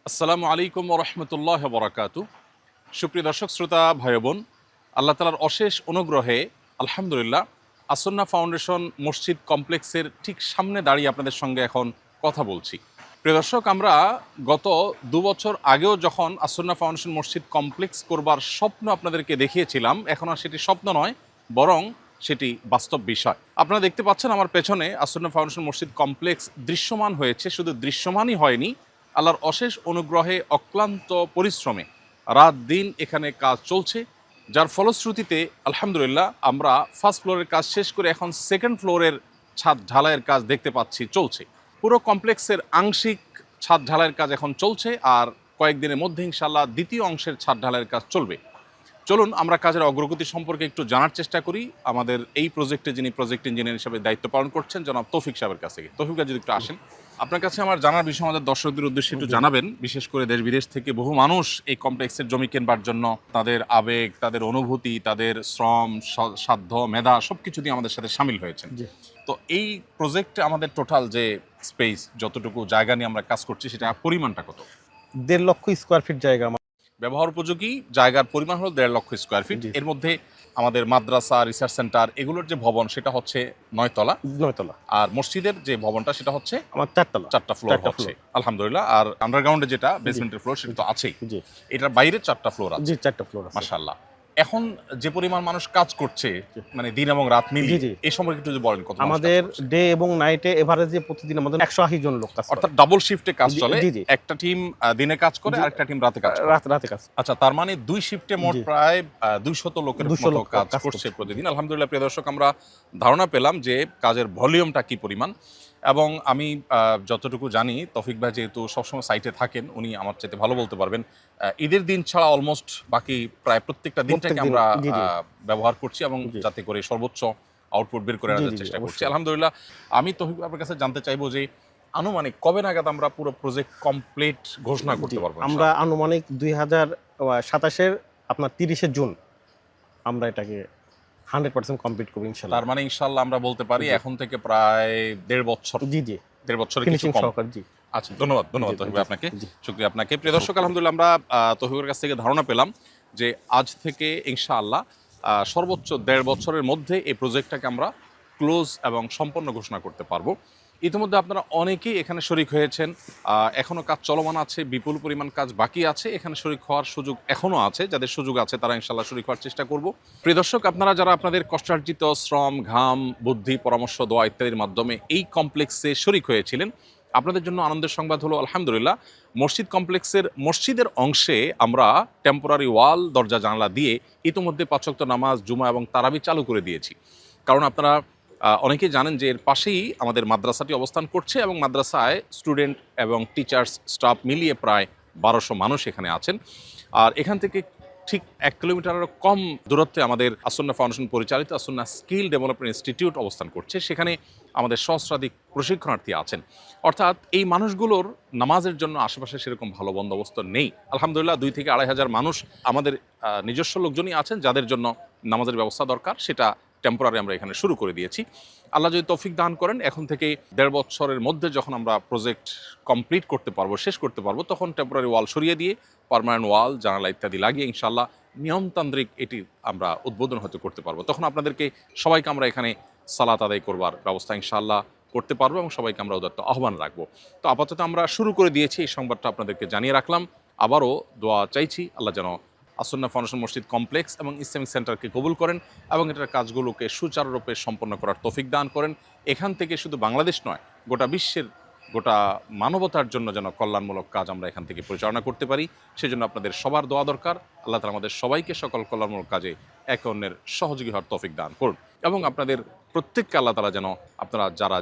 আসসালামু আলাইকুম রহমতুল্লাহ বরাকাতু। সুপ্রিয় দর্শক শ্রোতা ভাই বোন, আল্লাহ তালার অশেষ অনুগ্রহে আলহামদুলিল্লাহ আসন্না ফাউন্ডেশন মসজিদ কমপ্লেক্সের ঠিক সামনে দাঁড়িয়ে আপনাদের সঙ্গে এখন কথা বলছি। প্রিয় দর্শক, আমরা গত 2 বছর আগেও যখন আসন্না ফাউন্ডেশন মসজিদ কমপ্লেক্স করবার স্বপ্ন আপনাদেরকে দেখিয়েছিলাম, এখন আর সেটি স্বপ্ন নয়, বরং সেটি বাস্তব বিষয়। আপনারা দেখতে পাচ্ছেন আমার পেছনে আসন্না ফাউন্ডেশন মসজিদ কমপ্লেক্স দৃশ্যমান হয়েছে। শুধু দৃশ্যমানই হয়নি, আল্লাহর অশেষ অনুগ্রহে অক্লান্ত পরিশ্রমে রাত দিন এখানে কাজ চলছে, যার ফলশ্রুতিতে আলহামদুলিল্লাহ আমরা ফার্স্ট ফ্লোরের কাজ শেষ করে এখন সেকেন্ড ফ্লোরের ছাদ ঢালাইয়ের কাজ দেখতে পাচ্ছি চলছে। পুরো কমপ্লেক্সের আংশিক ছাদ ঢালাইয়ের কাজ এখন চলছে, আর কয়েকদিনের মধ্যে ইনশাআল্লাহ দ্বিতীয় অংশের ছাদ ঢালাইয়ের কাজ চলবে। চলুন আমরা কাজের অগ্রগতি সম্পর্কে একটু জানার চেষ্টা করি আমাদের এই প্রজেক্টে যিনি প্রজেক্ট ইঞ্জিনিয়ার হিসেবে দায়িত্ব পালন করছেন জনাব তৌফিক সাহেবের কাছ থেকে। তৌফিক যদি একটু আসেন, আপনার কাছে আমার জানার বিষয় আমাদের দর্শকদের উদ্দেশ্যে একটু জানাবেন। বিশেষ করে দেশ বিদেশ থেকে বহু মানুষ এই কমপ্লেক্সের জমি কেনবার জন্য তাদের আবেগ, তাদের অনুভূতি, তাদের শ্রম, সাধ্য, মেধা সবকিছু দিয়ে আমাদের সাথে সামিল হয়েছেন। তো এই প্রজেক্টে আমাদের টোটাল যে স্পেস, যতটুকু জায়গা নিয়ে আমরা কাজ করছি, সেটা পরিমাণটা কত? 1.5 লক্ষ স্কোয়ার ফিট জায়গা। ব্যবহার উপযোগী জায়গার পরিমাণ হলো 1.5 লক্ষ স্কোয়ার ফিট। এর মধ্যে আমাদের মাদ্রাসা, রিসার্চ সেন্টার এগুলোর যে ভবন সেটা হচ্ছে 9 তলা, আর মসজিদের যে ভবনটা সেটা হচ্ছে আমার 4টা ফ্লোর হচ্ছে আলহামদুলিল্লাহ। আর আন্ডারগ্রাউন্ডে যেটা বেসমেন্টের ফ্লোর সেটা তো আছেই, এটার বাইরে 4টা ফ্লোর আছে। 4টা ফ্লোর আছে মাশাআল্লাহ। এখন যে পরিমাণ মানুষ কাজ করছে, মানে দিন এবং রাত মিলিয়ে, এই সম্পর্কে একটু যদি বলেন। কত আমাদের ডে এবং নাইটে এভারেজে প্রতিদিন আমাদের 180 জন লোক কাজ করে, অর্থাৎ ডাবল শিফটে কাজ চলে। একটা টিম দিনে কাজ করে আর একটা টিম রাতে কাজ করে। রাতে কাজ। আচ্ছা, তার মানে 2 শিফটে মোট প্রায় 200 লোকের মতো কাজ করছে প্রতিদিন। আলহামদুলিল্লাহ। প্রিয় দর্শক, আমরা ধারণা পেলাম যে কাজের ভলিউমটা কি পরিমাণ, এবং আমি যতটুকু জানি তৌফিক ভাই যেহেতু সবসময় সাইটে থাকেন, উনি আমার চাইতে ভালো বলতে পারবেন। ঈদের দিন ছাড়া অলমোস্ট বাকি প্রায় প্রত্যেকটা দিনটাকে আমরা ব্যবহার করছি এবং যাতে করে সর্বোচ্চ আউটপুট বের করে আনার চেষ্টা করছি আলহামদুলিল্লাহ। আমি তৌফিক আপনার কাছে জানতে চাইবো যে আনুমানিক কবে নাগাদ আমরা পুরো প্রজেক্ট কমপ্লিট ঘোষণা করতে পারবো? আমরা আনুমানিক 2027-এর আপনার 30শে জুন আমরা এটাকে 100% কমপ্লিট করব ইনশাআল্লাহ। তার মানে ইনশাআল্লাহ আমরা বলতে পারি এখন থেকে প্রায় 1.5 বছর। 1.5 বছরের কিছু কম। আচ্ছা, ধন্যবাদ তৌফিক ভাই আপনাকে, শুকরিয়া আপনাকে। প্রিয় দর্শক, আলহামদুলিল্লাহ আমরা তৌফিকের কাছ থেকে ধারণা পেলাম যে আজ থেকে ইনশাআল্লাহ সর্বোচ্চ 1.5 বছরের মধ্যে এই প্রজেক্টটাকে আমরা ক্লোজ এবং সম্পন্ন ঘোষণা করতে পারবো। ইতিমধ্যে আপনারা অনেকেই এখানে শরিক হয়েছেন, এখনও কাজ চলমান আছে, বিপুল পরিমাণ কাজ বাকি আছে। এখানে শরিক হওয়ার সুযোগ এখনও আছে, যাদের সুযোগ আছে তারা ইনশাআল্লাহ শরিক হওয়ার চেষ্টা করব। প্রিয় দর্শক, আপনারা যারা আপনাদের কষ্টার্জিত শ্রম, ঘাম, বুদ্ধি, পরামর্শ, দোয়া ইত্যাদির মাধ্যমে এই কমপ্লেক্সে শরিক হয়েছিলেন, আপনাদের জন্য আনন্দের সংবাদ হলো আলহামদুলিল্লাহ মসজিদ কমপ্লেক্সের মসজিদের অংশে আমরা টেম্পোরারি ওয়াল, দরজা, জানালা দিয়ে ইতিমধ্যে 5 ওয়াক্ত নামাজ, জুমা এবং তারাবি চালু করে দিয়েছি। কারণ আপনারা অনেকেই জানেন যে এর পাশেই আমাদের মাদ্রাসাটি অবস্থান করছে এবং মাদ্রাসায় স্টুডেন্ট এবং টিচার্স, স্টাফ মিলিয়ে প্রায় 1200 মানুষ এখানে আছেন। আর এখান থেকে ঠিক 1 কিলোমিটারেরও কম দূরত্বে আমাদের আসন্না ফাউন্ডেশন পরিচালিত আসন্না স্কিল ডেভেলপমেন্ট ইনস্টিটিউট অবস্থান করছে। সেখানে আমাদের সহস্রাধিক প্রশিক্ষণার্থী আছেন। অর্থাৎ এই মানুষগুলোর নামাজের জন্য আশেপাশে সেরকম ভালো বন্দোবস্ত নেই। আলহামদুলিল্লাহ 2 থেকে 2.5 হাজার মানুষ আমাদের নিজস্ব লোকজনই আছেন যাদের জন্য নামাজের ব্যবস্থা দরকার, সেটা টেম্পোরারি আমরা এখানে শুরু করে দিয়েছি। আল্লাহ যদি তৌফিক দান করেন, এখন থেকে 1.5 বছরের মধ্যে যখন আমরা প্রজেক্ট কমপ্লিট করতে পারবো, শেষ করতে পারবো, তখন টেম্পোরারি ওয়াল সরিয়ে দিয়ে পার্মানেন্ট ওয়াল, জানালা ইত্যাদি লাগিয়ে ইনশাআল্লাহ নিয়মতান্ত্রিক এটি আমরা উদ্বোধন হতে করতে পারবো। তখন আপনাদেরকে সবাইকে আমরা এখানে সালাত আদায় করবার ব্যবস্থা ইনশাআল্লাহ করতে পারবো এবং সবাইকে আমরা উদাত্ত আহ্বান রাখবো। তো আপাতত আমরা শুরু করে দিয়েছি, এই সংবাদটা আপনাদেরকে জানিয়ে রাখলাম। আবারও দোয়া চাইছি আল্লাহ যেন আসন্না ফাউন্ডেশন মসজিদ কমপ্লেক্স এবং ইসলামিক সেন্টারকে কবুল করেন এবং এটার কাজগুলোকে সুচারুরূপে সম্পন্ন করার তৌফিক দান করেন। এখান থেকে শুধু বাংলাদেশ নয়, গোটা বিশ্বের, গোটা মানবতার জন্য যেন কল্যাণমূলক কাজ আমরা এখান থেকে পরিচালনা করতে পারি, সেজন্য আপনাদের সবার দোয়া দরকার। আল্লাহ তাআলা আমাদের সবাইকে সকল কল্যাণমূলক কাজে একে অন্যের সহযোগী হওয়ার তৌফিক দান করুন এবং আপনাদের প্রত্যেককে আল্লাহ তাআলা যেন আপনারা যারা